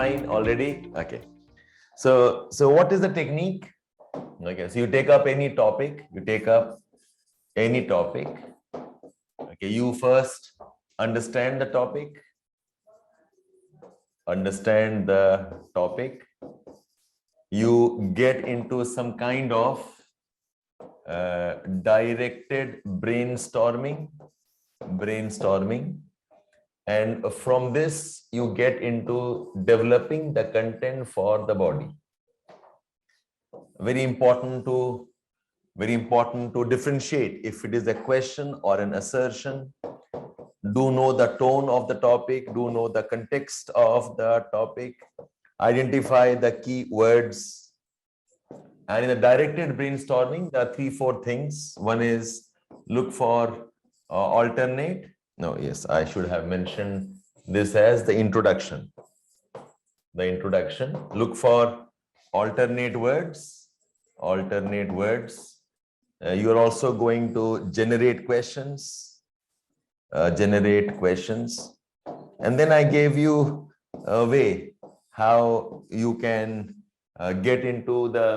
fine already? Okay. So what is the technique? Okay, so you take up any topic, Okay, you first understand the topic, you get into some kind of directed brainstorming, and from this you get into developing the content for the body. Very important to differentiate if it is a question or an assertion. Do know the tone of the topic, do know the context of the topic, identify the key words. And in the directed brainstorming, there are 3-4 things. One is look for alternate. No, yes, I should have mentioned this as the introduction. Look for alternate words. You are also going to generate questions. And then I gave you a way how you can get into the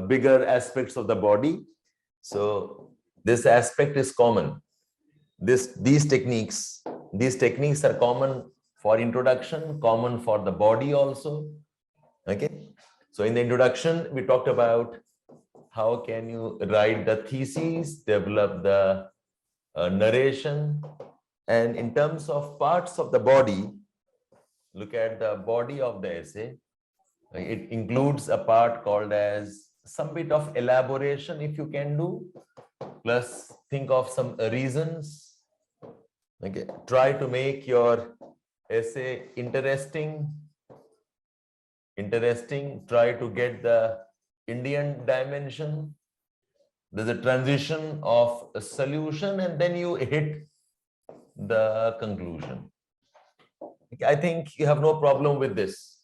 bigger aspects of the body. So this aspect is common. These techniques are common for introduction, common for the body also. Okay. So in the introduction, we talked about how can you write the thesis, develop the narration, and in terms of parts of the body, look at the body of the essay. It includes a part called as some bit of elaboration if you can do, plus think of some reasons. Okay, try to make your essay interesting. Try to get the Indian dimension. There's a transition of a solution and then you hit the conclusion. Okay, I think you have no problem with this.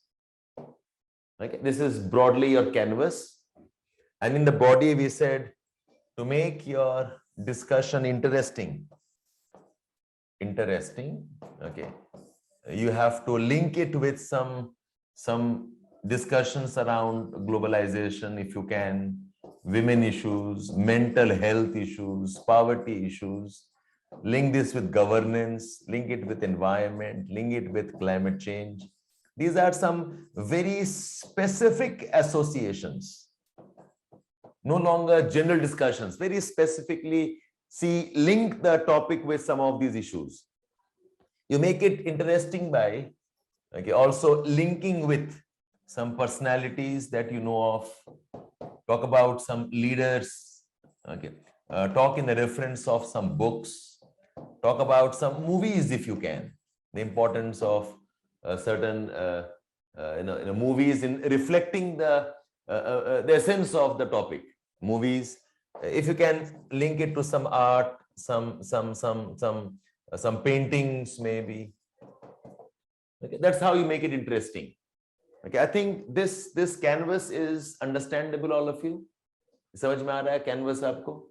Okay, this is broadly your canvas. And in the body, we said to make your discussion interesting. Okay, you have to link it with some discussions around globalization, if you can, women issues, mental health issues, poverty issues. Link this with governance, link it with environment, link it with climate change. These are some very specific associations. No longer general discussions, very specifically link the topic with some of these issues. You make it interesting by also linking with some personalities that you know of. Talk about some leaders. Talk in the reference of some books. Talk about some movies if you can. The importance of certain movies in reflecting the essence of the topic. Movies, if you can link it to some art, some paintings maybe. Okay, that's how you make it interesting. Okay, I think this canvas is understandable, all of you. समझ में आ रहा है canvas आपको?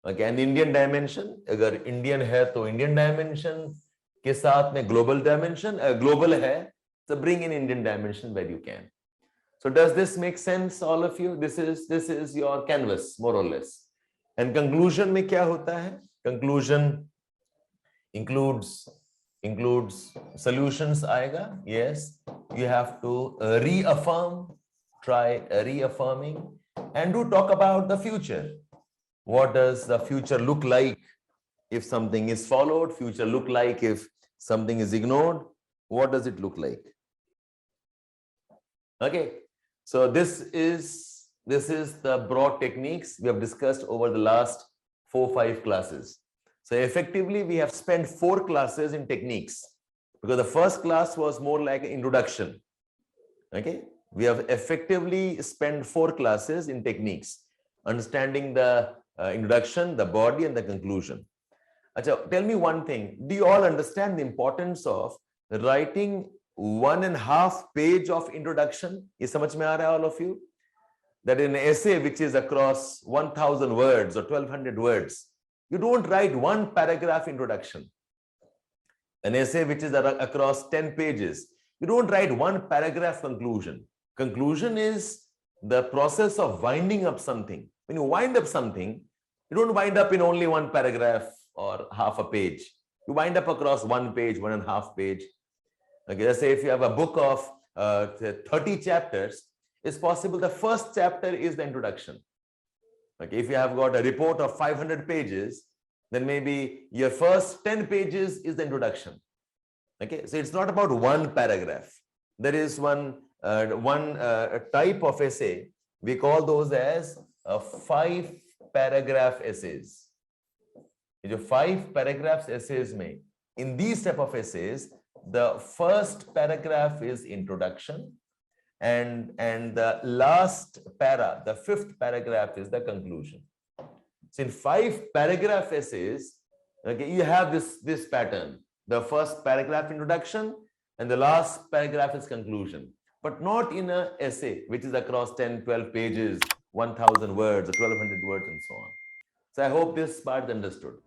Okay, and Indian dimension, अगर Indian है तो Indian dimension के साथ में global dimension, global है, so bring in Indian dimension where you can. So does this make sense, all of you? This is your canvas, more or less. And conclusion में क्या होता है? Conclusion includes solutions आएगा. Yes, you have to reaffirm, try reaffirming, and do talk about the future. What does the future look like if something is followed? Future look like if something is ignored? What does it look like? Okay, so this is the broad techniques we have discussed over the last 4-5 classes. So effectively, we have spent 4 classes in techniques because the first class was more like an introduction. Okay, we have effectively spent 4 classes in techniques, understanding the introduction, the body, and the conclusion. Achha, tell me one thing. Do you all understand the importance of writing 1.5 page of introduction? Is samajh mein aa raha hai, all of you? That in an essay which is across 1,000 words or 1,200 words, you don't write 1 paragraph introduction. An essay which is across 10 pages, You don't write one paragraph conclusion. Conclusion is the process of winding up something. When you wind up something, you don't wind up in only one paragraph or half a page. You wind up across one page, 1.5 page. Okay, let's say if you have a book of 30 chapters, it's possible the first chapter is the introduction. Okay, if you have got a report of 500 pages, then maybe your first 10 pages is the introduction. Okay, so it's not about one paragraph. There is one type of essay. We call those as 5-paragraph essays. जो 5 paragraphs essays में, in these type of essays, the first paragraph is introduction, and the last para, the 5th paragraph is the conclusion. So in 5-paragraph essays, okay, you have this pattern. The first paragraph introduction and the last paragraph is conclusion, but not in an essay which is across 10, 12 pages, 1,000 words or 1,200 words and so on. So I hope this part is understood.